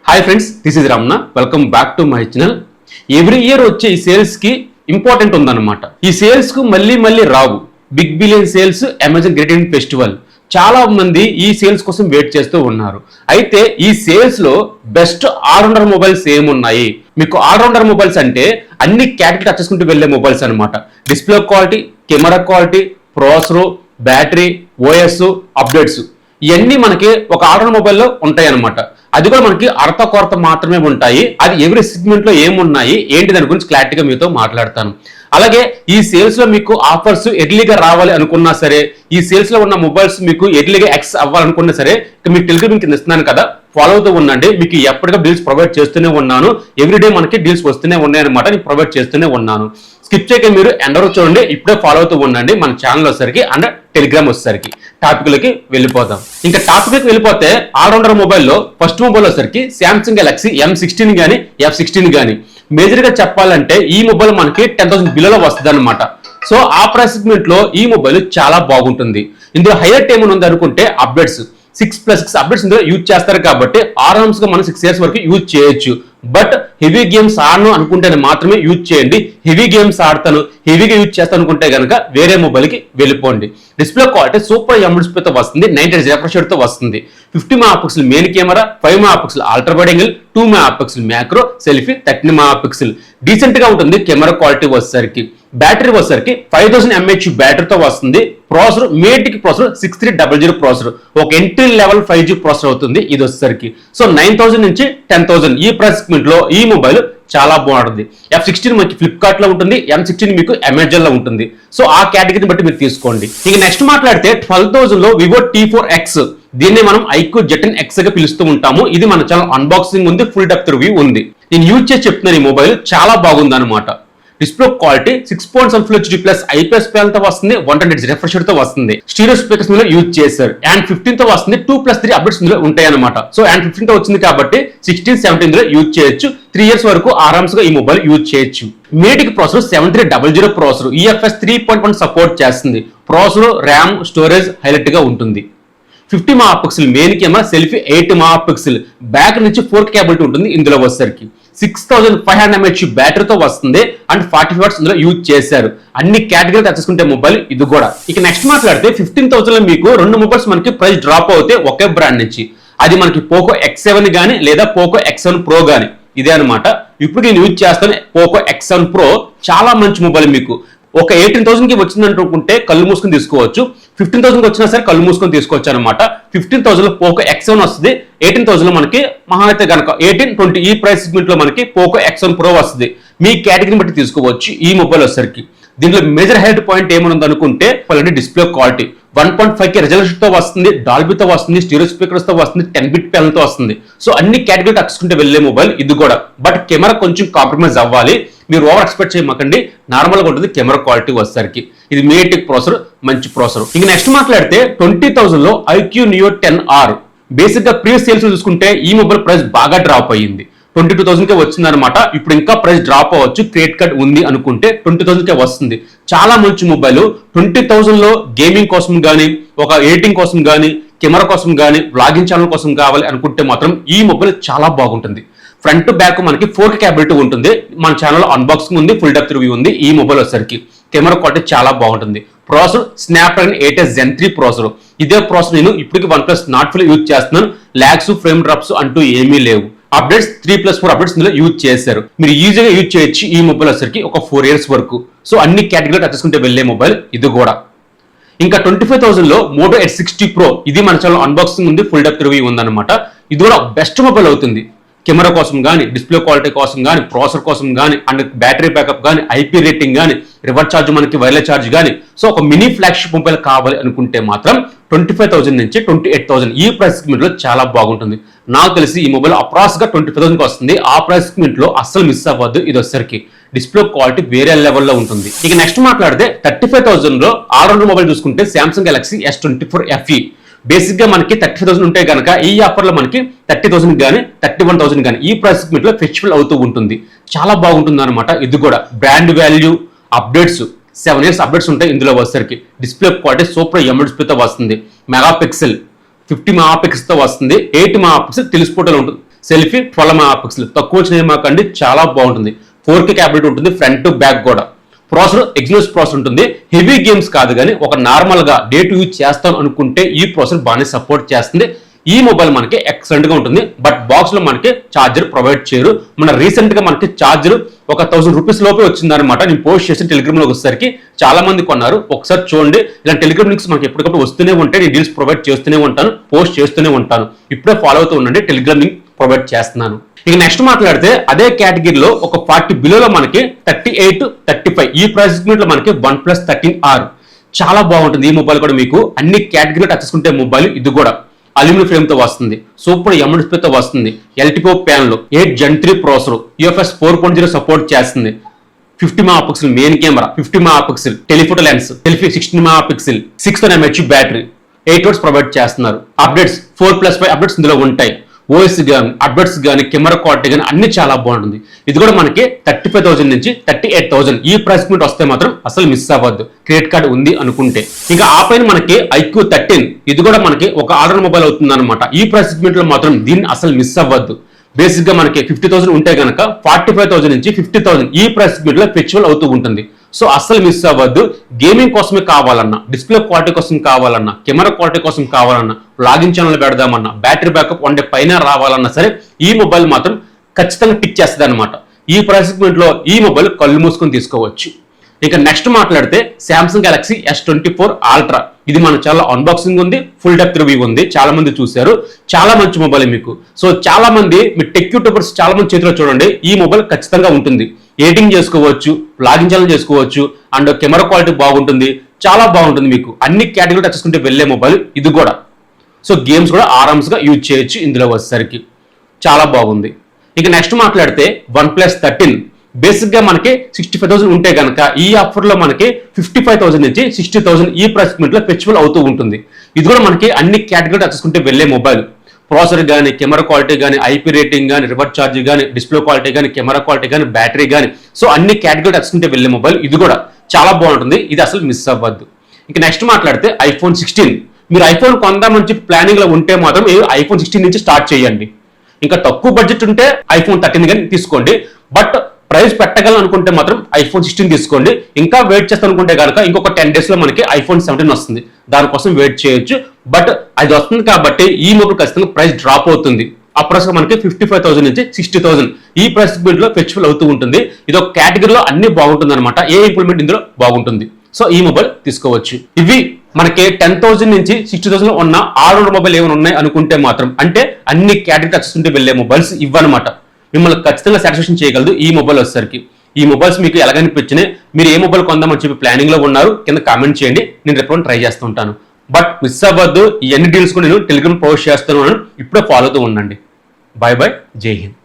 Hi friends, this is Ramana. Welcome back to my channel. Every year వచ్చే ఈ sales కి important ఉందన్నమాట. ఈ సేల్స్ కు మళ్ళీ రావు. Big billion sales, Amazon great Indian festival, చాలా మంది ఈ సేల్స్ కోసం వెయిట్ చేస్తూ ఉన్నారు. అయితే ఈ సేల్స్ లో బెస్ట్ ఆల్రౌండర్ మొబైల్స్ ఏమున్నాయి? మీకు ఆల్రౌండర్ మొబైల్స్ అంటే అన్ని కేటగిరీ టచ్ చేసుకుంటూ వెళ్లే మొబైల్స్ అనమాట. Display quality, camera quality, processor, battery, OS, updates, ఇవన్నీ మనకి ఒక ఆల్రౌండర్ మొబైల్లో ఉంటాయి అనమాట. అది కూడా మనకి అర్ధ కొరత మాత్రమే ఉంటాయి. అది ఎవరి సెగ్మెంట్ లో ఏమున్నాయి ఏంటి దాని గురించి క్లారిటీగా మీతో మాట్లాడతాను. అలాగే ఈ సేల్స్ లో మీకు ఆఫర్స్ ఎర్లీగా రావాలి అనుకున్నా సరే, ఈ సేల్స్ లో ఉన్న మొబైల్స్ మీకు ఎర్లీగా యాక్సెస్ అవ్వాలనుకున్నా సరే, మీకు టెలిగ్రామ్ కింద ఇస్తున్నాను కదా, ఫాలో అవుతూ ఉండండి. మీకు ఎప్పటికీ డీల్స్ ప్రొవైడ్ చేస్తూనే ఉన్నాను. ఎవ్రీడే మనకి డీల్స్ వస్తూనే ఉన్నాయన్నమాట. నేను ప్రొవైడ్ చేస్తూనే ఉన్నాను. స్కిప్ చేయక మీరు ఎండ్ వరకు చూడండి. ఇప్పుడే ఫాలో అవుతూ ఉండండి. మన ఛానల్ వచ్చేసరికి అండ్ టెలిగ్రామ్ వచ్చేసరికి టాపిక్లకి వెళ్ళిపోదాం. ఇంకా టాపిక్కి వెళ్ళిపోతే ఆల్రౌండర్ మొబైల్లో ఫస్ట్ మొబైల్ వచ్చేసరికి శాంసంగ్ గెలాక్సీ M16 కానీ F16 కానీ. మేజర్ గా చెప్పాలంటే ఈ మొబైల్ మనకి 10,000 బిలోలో వస్తుంది అనమాట. సో ఆ ప్రైస్ సెగ్మెంట్ లో ఈ మొబైల్ చాలా బాగుంటుంది. ఇందులో హైలైట్ ఏమైనా ఉంది అనుకుంటే అప్డేట్స్, 6+6 అప్డేట్స్ ఇందులో యూజ్ చేస్తారు కాబట్టి ఆరామ్స్ గా మనం 6 years వరకు యూజ్ చేయొచ్చు. బట్ హెవీ గేమ్స్ ఆడను అనుకుంటే మాత్రమే యూజ్ చేయండి. హెవీ గేమ్స్ ఆడతాను, హెవీగా యూజ్ చేస్తాను అనుకుంటే కనుక వేరే మొబైల్ కి వెళ్ళిపోండి. డిస్ప్లే క్వాలిటీ సూపర్ AMOLED తో వస్తుంది. 90Hz రిఫ్రెష్ రేట్ తో వస్తుంది. 50 MP main camera, 5 MP ultra wide angle, 2 MP macro, selfie 13 MP. Decent గా ఉంటుంది కెమెరా క్వాలిటీ వచ్చేసరికి. బ్యాటరీ వచ్చేసరికి 5000 mAh బ్యాటరీతో వస్తుంది. ప్రాసెసర్ మేటిక్ ప్రాసెసర్ 6300 ప్రాసెసర్, ఒక ఎంట్రీ లెవెల్ 5G ప్రాసెసర్ అవుతుంది ఇది వచ్చేసరికి. సో 9000 నుంచి 10,000 ఈ ప్రైస్ సెగ్మెంట్ లో ఈ మొబైల్ చాలా బాగుంటుంది. F16 మనకి ఫ్లిప్కార్ట్ లో ఉంటుంది, M16 మీకు అమెజాన్ లో ఉంటుంది. సో ఆ కేటగిరీని బట్టి మీరు తీసుకోండి. ఇక నెక్స్ట్ మాట్లాడితే 12,000 లో వివో T4X, దీన్ని మనం iQOO Z10 X గా పిలుస్తూ ఉంటాము. ఇది మన ఛానల్ అన్బాక్సింగ్ ఉంది, ఫుల్ డెప్త్ రివ్యూ ఉంది. నేను యూజ్ చేసి చెప్తున్నాను. ఈ మొబైల్ చాలా బాగుంది అనమాట. Display quality 6.7 Full HD plus IPS panel తో వస్తుంది. 120Hz రిఫ్రెష్ రేట్ తో వస్తుంది. స్టీరియో స్పీకర్స్ మీద యూజ్ చేశారు. అండ్ 15 తో వస్తుంది. 2+3 అప్డేట్స్ ఇందులో ఉంటాయి అనమాట. సో అండ్ 15 తో వచ్చింది కాబట్టి 16, 17 లో యూజ్ చేయొచ్చు. 3 years వరకు ఆరామ్స్ గా ఈ మొబైల్ యూజ్ చేయొచ్చు. మేటిక్ ప్రాసెసర్ 7300 ప్రాసెసర్, EFS 3.1 సపోర్ట్ చేస్తుంది. ప్రాసెసర్, ర్యామ్, స్టోరేజ్ హైలైట్ గా ఉంటుంది. 50 MP main camera, selfie 8 MP, back నుంచి 4K కేబిలిటీ ఉంటుంది. ఇందులో వచ్చేసరికి 6500 mAh బ్యాటరీతో వస్తుంది. అండ్ 40 watts ఇందులో యూజ్ చేశారు. అన్ని కేటగిరీ తెచ్చుకుంటే మొబైల్ ఇది కూడా. ఇక నెక్స్ట్ మాట్లాడితే 15,000 లో మీకు రెండు మొబైల్స్ మనకి ప్రైస్ డ్రాప్ అవుతాయి ఒకే బ్రాండ్ నుంచి. అది మనకి పోకో X7 కానీ లేదా పోకో X7 Pro కానీ. ఇదే అనమాట. ఇప్పుడు నేను యూజ్ చేస్తాను పోకో X7 Pro. చాలా మంచి మొబైల్. మీకు ఒక 18,000 కి వచ్చిందనుకుంటే కళ్ళు మూసుకొని తీసుకోవచ్చు. 15,000 కి వచ్చినా సరే కళ్ళు మూసుకొని తీసుకోవచ్చు అనమాట. 15,000 లో పోకో X7 వస్తుంది. 18,000 లో మనకి మహా అయితే కనుక 18-20 ఈ ప్రైస్ సెగ్మెంట్ లో మనకి పోకో X7 Pro వస్తుంది. మీ కేటగిరీని బట్టి తీసుకోవచ్చు ఈ మొబైల్ వచ్చేసరికి. దీంట్లో మేజర్ హైలైట్ పాయింట్ ఏమనుంది అనుకుంటే డిస్ప్లే క్వాలిటీ 1.5K రెజల్యూషన్ తో వస్తుంది. డాల్బీతో వస్తుంది. స్టీరియో స్పీకర్స్ తో వస్తుంది. 10-bit ప్యానల్ తో వస్తుంది. సో అన్ని కేటగిరీ తక్కుకుంటే వెళ్లే మొబైల్ ఇది కూడా. బట్ కెమెరా కొంచెం కాంప్రమైజ్ అవ్వాలి. మీరు ఓవర్ ఎక్స్పెక్ట్ చేయమాకండి. నార్మల్ గా ఉంటుంది కెమెరా క్వాలిటీ వచ్చేసరికి. ఇది మేటిక్ ప్రాసెసర్, మంచి ప్రాసెసర్. ఇంక నెక్స్ట్ మాట్లాడితే 20,000 లో iQOO Neo 10R. బేసిక్ గా ప్రీవియస్ సేల్స్ చూసుకుంటే ఈ మొబైల్ ప్రైస్ బాగా డ్రాప్ అయ్యింది. 22,000 కే వచ్చింది అనమాట. ఇప్పుడు ఇంకా ప్రైస్ డ్రాప్ అవ్వచ్చు. క్రెడిట్ కార్డ్ ఉంది అనుకుంటే 20,000 కే వస్తుంది. చాలా మంచి మొబైల్. 20,000 లో గేమింగ్ కోసం కానీ, ఒక ఎడిటింగ్ కోసం కానీ, కెమెరా కోసం కానీ, వ్లాగింగ్ ఛానల్ కోసం కావాలి అనుకుంటే మాత్రం ఈ మొబైల్ చాలా బాగుంటుంది. ఫ్రంట్ బ్యాక్ మనకి 4K కేబిలిటీ ఉంటుంది. మన ఛానల్లో అన్బాక్సింగ్ ఉంది, ఫుల్ డెప్త్ రివ్యూ ఉంది. ఈ మొబైల్ వచ్చేసరికి కెమెరా క్వాలిటీ చాలా బాగుంటుంది. Processor Snapdragon 8S Gen 3 processor. ఇదే ప్రాసెసర్ నేను ఇప్పటికి OnePlus Nord Full యూజ్ చేస్తున్నాను. లాగ్స్, ఫ్రేమ్ డ్రాప్స్ అంటూ ఏమీ లేవు. అప్డేట్స్ 3+4 అప్డేట్స్ ఇందులో యూజ్ చేశారు. మీరు ఈజీగా యూజ్ చేయొచ్చు ఈ మొబైల్ వచ్చేసరికి ఒక 4 years వరకు. సో అన్ని కేటగిరీలు టచ్ చేసుకుంటే వెళ్లే మొబైల్ ఇది కూడా. ఇంకా 25,000 లో మోటో H60 Pro. ఇది మన ఛానల్ అన్బాక్సింగ్ ఉంది, ఫుల్ డెప్త్ రివ్యూ ఉందన్నమాట. ఇది కూడా బెస్ట్ మొబైల్ అవుతుంది. కెమెరా కోసం కానీ, డిస్ప్లే క్వాలిటీ కోసం కానీ, ప్రాసెసర్ కోసం కానీ, అండ్ బ్యాటరీ బ్యాకప్ కానీ, IP రేటింగ్ కానీ, రివర్స్ ఛార్జ్ మనకి వైర్లెస్ ఛార్జ్ కానీ. సో ఒక మినీ ఫ్లాగ్షిప్ మొబైల్ కావాలి అనుకుంటే మాత్రం 25,000 నుంచి 28,000 ఈ ప్రైస్ సెగ్మెంట్ లో చాలా బాగుంటుంది. నాకు తెలిసి ఈ మొబైల్ అప్రాక్స్ గా 25,000 కి వస్తుంది. ఆ ప్రైస్ సెగ్మెంట్ లో అస్సలు మిస్ అవ్వద్దు. ఇది వచ్చేసరికి డిస్ప్లే క్వాలిటీ వేరే లెవెల్లో ఉంటుంది. ఇక నెక్స్ట్ మాట్లాడితే 35,000 లో ఆల్రౌండర్ మొబైల్ చూసుకుంటే Samsung Galaxy S24 FE. Basic గా మనకి 35,000 ఉంటే కనుక ఈ ఆఫర్ లో మనకి 30,000 కానీ 31,000 కానీ ఈ ప్రైస్ సెగ్మెంట్ లో ఫెస్టివల్ అవుతూ ఉంటుంది. చాలా బాగుంటుంది అనమాట. ఇది కూడా brand value, updates 7 years updates ఉంటాయి ఇందులో వచ్చేసరికి. డిస్ప్లే క్వాలిటీ సూపర్ AMOLED డిస్ప్లేతో వస్తుంది. మెగాపిక్సెల్ 50 MP తో వస్తుంది. 8 MP టెలిస్కోప్లో ఉంటుంది. సెల్ఫీ 12 మెగాపిక్సెల్, తక్కువ వచ్చినాయి మాకండి, చాలా బాగుంటుంది. 4K క్యాబినెట్ ఉంటుంది, ఫ్రంట్ టు బ్యాక్ కూడా. ప్రాసెసర్ ఎగ్జినోస్ ప్రాసెసర్ ఉంటుంది. హెవీ గేమ్స్ కాదు కానీ ఒక నార్మల్ గా డే టు యూజ్ చేస్తాను అనుకుంటే ఈ ప్రాసెసర్ బాగానే సపోర్ట్ చేస్తుంది. ఈ మొబైల్ మనకి ఎక్సలెంట్ గా ఉంటుంది. బట్ బాక్స్ లో మనకి ఛార్జర్ ప్రొవైడ్ చేయరు. మన రీసెంట్ గా మనకి ఛార్జర్ ఒక 1000 రూపీస్ లోపే వచ్చిందనమాట. నేను పోస్ట్ చేసిన టెలిగ్రామ్ లో వచ్చేసరికి చాలా మంది కొన్నారు. ఒకసారి చూడండి, ఇలాంటి టెలిగ్రామ్ లింక్స్ మనకి ఎప్పటికప్పుడు వస్తూనే ఉంటాయి. నేను డీల్స్ ప్రొవైడ్ చేస్తూనే ఉంటాను, పోస్ట్ చేస్తూనే ఉంటాను. ఇప్పుడే ఫాలో అవుతూ ఉండండి, టెలిగ్రామ్ లింక్ ప్రొవైడ్ చేస్తున్నాను. ఇక నెక్స్ట్ మాట్లాడితే అదే కేటగిరీలో ఒక 40 బిలోలో మనకి 38, 35 ఈ ప్రైస్ సెగ్మెంట్ లో మనకి OnePlus 13R చాలా బాగుంటుంది. ఈ మొబైల్ కూడా మీకు అన్ని కేటగిరీలో టచ్ చేసుకుంటే మొబైల్. ఇది కూడా అల్యూమినియం ఫ్రేమ్ తో వస్తుంది, సూపర్ ఎమ్ డిస్ప్లే తో వస్తుంది, LTPO panel, 8 Gen 3 processor, UFS 4.0 support చేస్తుంది. 50 megapixel main camera, 50 megapixel telephoto lens, selfie 16 megapixel, 6000 mAh battery, 8 hours provide చేస్తున్నారు. అప్డేట్స్ 4+5 అప్డేట్స్ ఇందులో ఉంటాయి. ఓఎస్ కానీ అప్డేట్స్ కానీ కెమెరా క్వాలిటీ కానీ అన్ని చాలా బాగుంటుంది. ఇది కూడా మనకి 35,000 నుంచి 38,000 ఈ ప్రైస్ పాయింట్ వస్తే మాత్రం అసలు మిస్ అవ్వద్దు, క్రెడిట్ కార్డు ఉంది అనుకుంటే. ఇంకా ఆ పైన మనకి IQ 13 ఇది కూడా మనకి ఒక ఆర్డర్ మొబైల్ అవుతుంది అనమాట. ఈ ప్రైస్ సెగ్మెంట్ లో మాత్రం దీన్ని అసలు మిస్ అవ్వద్దు. బేసిక్ గా మనకి 50,000 ఉంటే కనుక 45,000 నుంచి 50,000 ఈ ప్రైస్ సెగ్మెంట్ లో ఫెస్టివల్ అవుతూ ఉంటుంది. సో అస్సలు మిస్ అవ్వద్దు. గేమింగ్ కోసమే కావాలన్నా, డిస్ప్లే క్వాలిటీ కోసం కావాలన్నా, కెమెరా క్వాలిటీ కోసం కావాలన్నా, లాగిన్ ఛానల్ పెడదామన్నా, బ్యాటరీ బ్యాకప్ 1 డే పైన రావాలన్నా సరే ఈ మొబైల్ మాత్రం ఖచ్చితంగా టిక్ చేస్తుంది అనమాట. ఈ ప్రైస్ సెగ్మెంట్ లో ఈ మొబైల్ కళ్ళు మూసుకొని తీసుకోవచ్చు. ఇక నెక్స్ట్ మాట్లాడితే Samsung Galaxy S24 Ultra. ఇది మన చాలా అన్బాక్సింగ్ ఉంది, ఫుల్ డెప్త్ రివ్యూ ఉంది, చాలా మంది చూశారు. చాలా మంచి మొబైల్ మీకు. సో చాలా మంది మీ టెక్ యూట్యూబర్స్ చాలా మంది చేతిలో చూడండి, ఈ మొబైల్ ఖచ్చితంగా ఉంటుంది. ఎడిటింగ్ చేసుకోవచ్చు, లాగిన్ ఛానల్ చేసుకోవచ్చు, అండ్ కెమెరా క్వాలిటీ బాగుంటుంది, చాలా బాగుంటుంది. మీకు అన్ని కేటగిరీ టచ్ చేసుకుంటే వెళ్ళే మొబైల్ ఇది కూడా. సో గేమ్స్ కూడా ఆరామ్స్గా యూజ్ చేయొచ్చు ఇందులో వచ్చేసరికి, చాలా బాగుంది. ఇక నెక్స్ట్ మాట్లాడితే OnePlus 13 బేసిక్ గా మనకి 65,000 ఉంటే కనుక ఈ ఆఫర్ లో మనకి 55,000 నుంచి 60,000 ఈ ప్రైస్ పాయింట్ లో ఫెస్టివల్ అవుతూ ఉంటుంది. ఇది కూడా మనకి అన్ని కేటగిరీ టచ్ చేసుకుంటే వెళ్ళే మొబైల్. ప్రాసెసర్ కానీ, కెమెరా క్వాలిటీ కానీ, IP రేటింగ్ కానీ, రివర్స్ ఛార్జ్ కానీ, డిస్ప్లే క్వాలిటీ కానీ, కెమెరా క్వాలిటీ కానీ, బ్యాటరీ కానీ, సో అన్ని కేటగిరీ టచ్ చేసుకుంటే వెళ్ళే మొబైల్. ఇది కూడా చాలా బాగుంటుంది, ఇది అసలు మిస్ అవ్వద్దు. ఇక నెక్స్ట్ మాట్లాడితే iPhone 16. మీరు ఐఫోన్ కొందామని చెప్పి ప్లానింగ్ లో ఉంటే మాత్రం iPhone 16 నుంచి స్టార్ట్ చేయండి. ఇంకా తక్కువ బడ్జెట్ ఉంటే iPhone 13 కానీ తీసుకోండి. బట్ ప్రైస్ పెట్టగలను అనుకుంటే మాత్రం iPhone 16 తీసుకోండి. ఇంకా వెయిట్ చేస్తాను అనుకుంటే కనుక ఇంకొక 10 days లో మనకి iPhone 17 వస్తుంది, దానికోసం వెయిట్ చేయొచ్చు. బట్ అది వస్తుంది కాబట్టి ఈ మొబైల్ ఖచ్చితంగా ప్రైస్ డ్రాప్ అవుతుంది. అప్రాక్స్ మనకి 55,000 నుంచి 60,000 ఈ ప్రైస్ సెగ్మెంట్ లో ఫెస్టివల్ అవుతూ ఉంటుంది. ఇది ఒక కేటగిరీలో అన్ని బాగుంటుంది అనమాట. ఏ ఇంప్లిమెంట్ ఇందులో బాగుంటుంది. సో ఈ మొబైల్ తీసుకోవచ్చు. ఇవి మనకి 10,000 నుంచి 60,000 ఉన్న ఆల్ మొబైల్ ఏమైనా ఉన్నాయి అనుకుంటే మాత్రం, అంటే అన్ని కేటగిరీ టచ్ చేసుకుంటే వెళ్ళే మొబైల్స్ ఇవ్వనమాట. మిమ్మల్ని ఖచ్చితంగా సాటిస్ఫాక్షన్ చేయగలదు ఈ మొబైల్ వచ్చేసరికి. ఈ మొబైల్స్ మీకు ఎలాగనిపించినాయి, మీరు ఏ మొబైల్ కొందామని చెప్పి ప్లానింగ్ లో ఉన్నారు కింద కామెంట్ చేయండి, నేను రేపు ట్రై చేస్తూ ఉంటాను. బట్ మిస్ అవ్వద్దు, ఈ అన్ని డీల్స్ కూడా నేను టెలిగ్రామ్ పోస్ట్ చేస్తున్నాను, ఇప్పుడే ఫాలో అవుతూ ఉండండి. బై బై, జై హింద్.